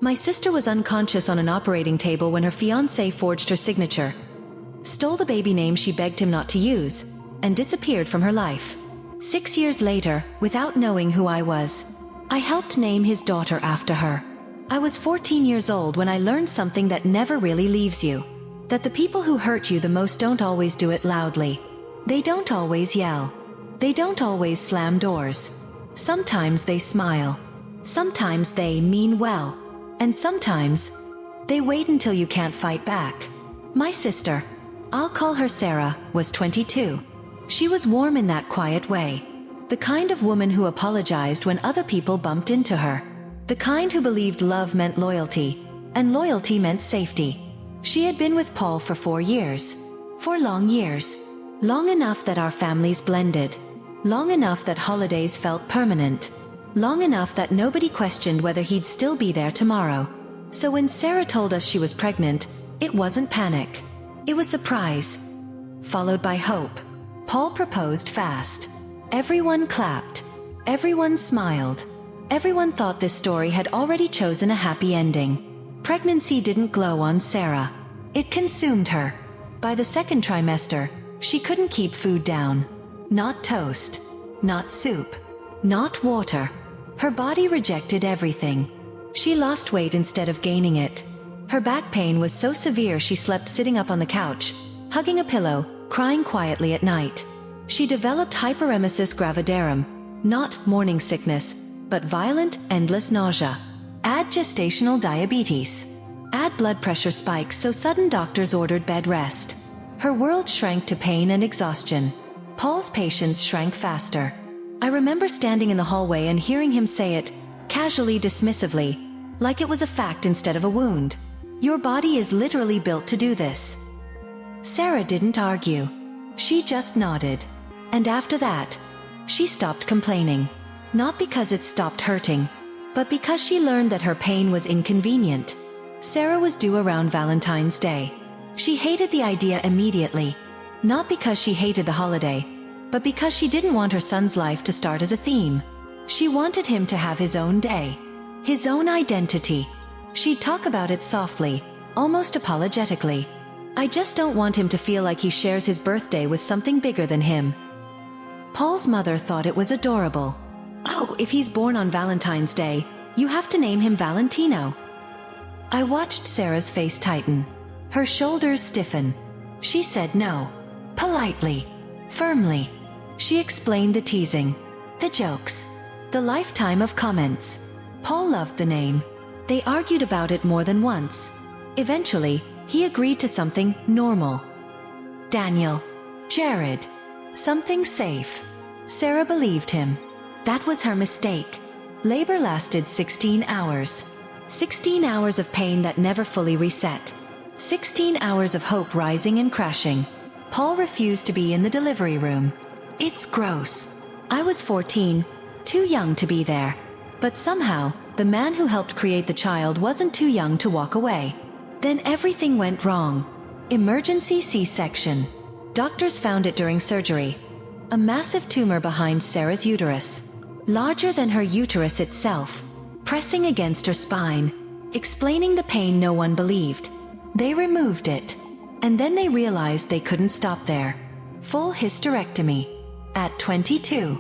My sister was unconscious on an operating table when her fiancé forged her signature, stole the baby name she begged him not to use, and disappeared from her life. 6 years later, without knowing who I was, I helped name his daughter after her. I was 14 years old when I learned something that never really leaves you. That the people who hurt you the most don't always do it loudly. They don't always yell. They don't always slam doors. Sometimes they smile. Sometimes they mean well. And sometimes they wait until you can't fight back. My sister, I'll call her Sarah, was 22. She was warm in that quiet way. The kind of woman who apologized when other people bumped into her. The kind who believed love meant loyalty, and loyalty meant safety. She had been with Paul for 4 years. 4 long years. Long enough that our families blended. Long enough that holidays felt permanent. Long enough that nobody questioned whether he'd still be there tomorrow. So when Sarah told us she was pregnant, it wasn't panic. It was surprise, followed by hope. Paul proposed fast. Everyone clapped. Everyone smiled. Everyone thought this story had already chosen a happy ending. Pregnancy didn't glow on Sarah. It consumed her. By the second trimester, she couldn't keep food down. Not toast. Not soup. Not water. Her body rejected everything. She lost weight instead of gaining it. Her back pain was so severe she slept sitting up on the couch, hugging a pillow, crying quietly at night. She developed hyperemesis gravidarum, not morning sickness, but violent, endless nausea. Add gestational diabetes. Add blood pressure spikes, so sudden doctors ordered bed rest. Her world shrank to pain and exhaustion. Paul's patience shrank faster. I remember standing in the hallway and hearing him say it, casually, dismissively, like it was a fact instead of a wound. Your body is literally built to do this. Sarah didn't argue. She just nodded. And after that, she stopped complaining. Not because it stopped hurting, but because she learned that her pain was inconvenient. Sarah was due around Valentine's Day. She hated the idea immediately. Not because she hated the holiday, but because she didn't want her son's life to start as a theme. She wanted him to have his own day. His own identity. She'd talk about it softly, almost apologetically. I just don't want him to feel like he shares his birthday with something bigger than him. Paul's mother thought it was adorable. Oh, if he's born on Valentine's Day, you have to name him Valentino. I watched Sarah's face tighten. Her shoulders stiffen. She said no. Politely. Firmly. She explained the teasing. The jokes. The lifetime of comments. Paul loved the name. They argued about it more than once. Eventually, he agreed to something normal. Daniel. Jared. Something safe. Sarah believed him. That was her mistake. Labor lasted 16 hours. 16 hours of pain that never fully reset. 16 hours of hope rising and crashing. Paul refused to be in the delivery room. It's gross. I was 14, too young to be there. But somehow, the man who helped create the child wasn't too young to walk away. Then everything went wrong. Emergency C-section. Doctors found it during surgery. A massive tumor behind Sarah's uterus. Larger than her uterus itself. Pressing against her spine. Explaining the pain no one believed. They removed it. And then they realized they couldn't stop there. Full hysterectomy. At 22.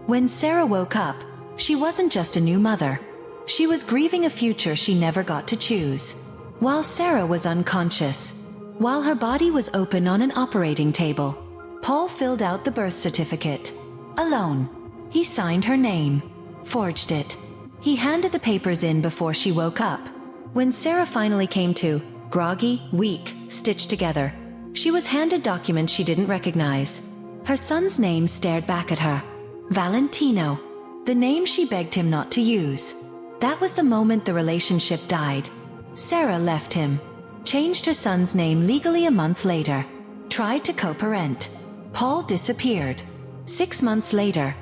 When Sarah woke up, she wasn't just a new mother. She was grieving a future she never got to choose. While Sarah was unconscious. While her body was open on an operating table. Paul filled out the birth certificate. Alone. He signed her name. Forged it. He handed the papers in before she woke up. When Sarah finally came to, groggy, weak, stitched together, she was handed documents she didn't recognize. Her son's name stared back at her. Valentino. The name she begged him not to use. That was the moment the relationship died. Sarah left him. Changed her son's name legally a month later. Tried to co-parent. Paul disappeared. 6 months later,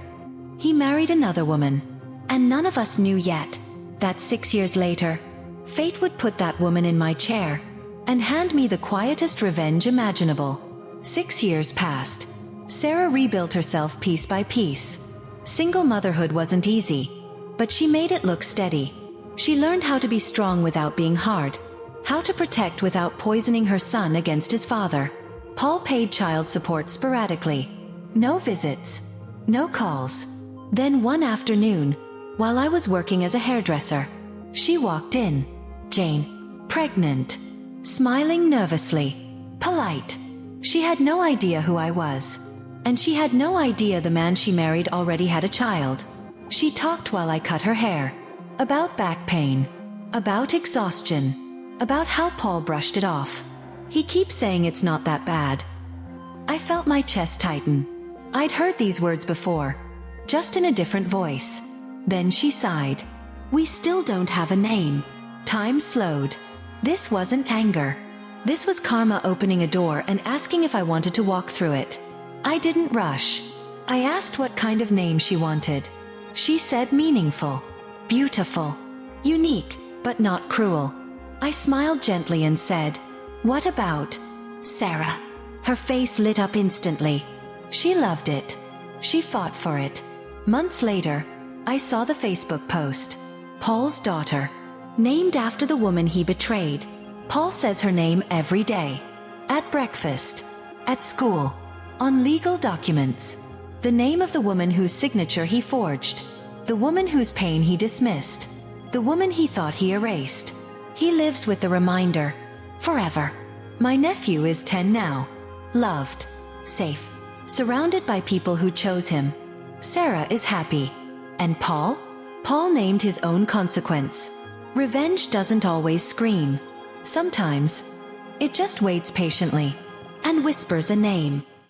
he married another woman. And none of us knew yet that 6 years later, fate would put that woman in my chair and hand me the quietest revenge imaginable. 6 years passed. Sarah rebuilt herself piece by piece. Single motherhood wasn't easy, but she made it look steady. She learned how to be strong without being hard, how to protect without poisoning her son against his father. Paul paid child support sporadically. No visits, no calls. Then one afternoon, while I was working as a hairdresser, she walked in. Jane, pregnant, smiling nervously, polite. She had no idea who I was. And she had no idea the man she married already had a child. She talked while I cut her hair. About back pain. About exhaustion. About how Paul brushed it off. He keeps saying it's not that bad. I felt my chest tighten. I'd heard these words before, just in a different voice. Then she sighed. We still don't have a name. Time slowed. This wasn't anger. This was karma opening a door and asking if I wanted to walk through it. I didn't rush. I asked what kind of name she wanted. She said meaningful, beautiful, unique, but not cruel. I smiled gently and said, "What about Sarah?" Her face lit up instantly. She loved it. She fought for it. Months later, I saw the Facebook post. Paul's daughter, named after the woman he betrayed. Paul says her name every day. At breakfast, at school, on legal documents. The name of the woman whose signature he forged. The woman whose pain he dismissed. The woman he thought he erased. He lives with the reminder. Forever. My nephew is 10 now. Loved. Safe. Surrounded by people who chose him. Sarah is happy. And Paul? Paul named his own consequence. Revenge doesn't always scream. Sometimes, it just waits patiently and whispers a name.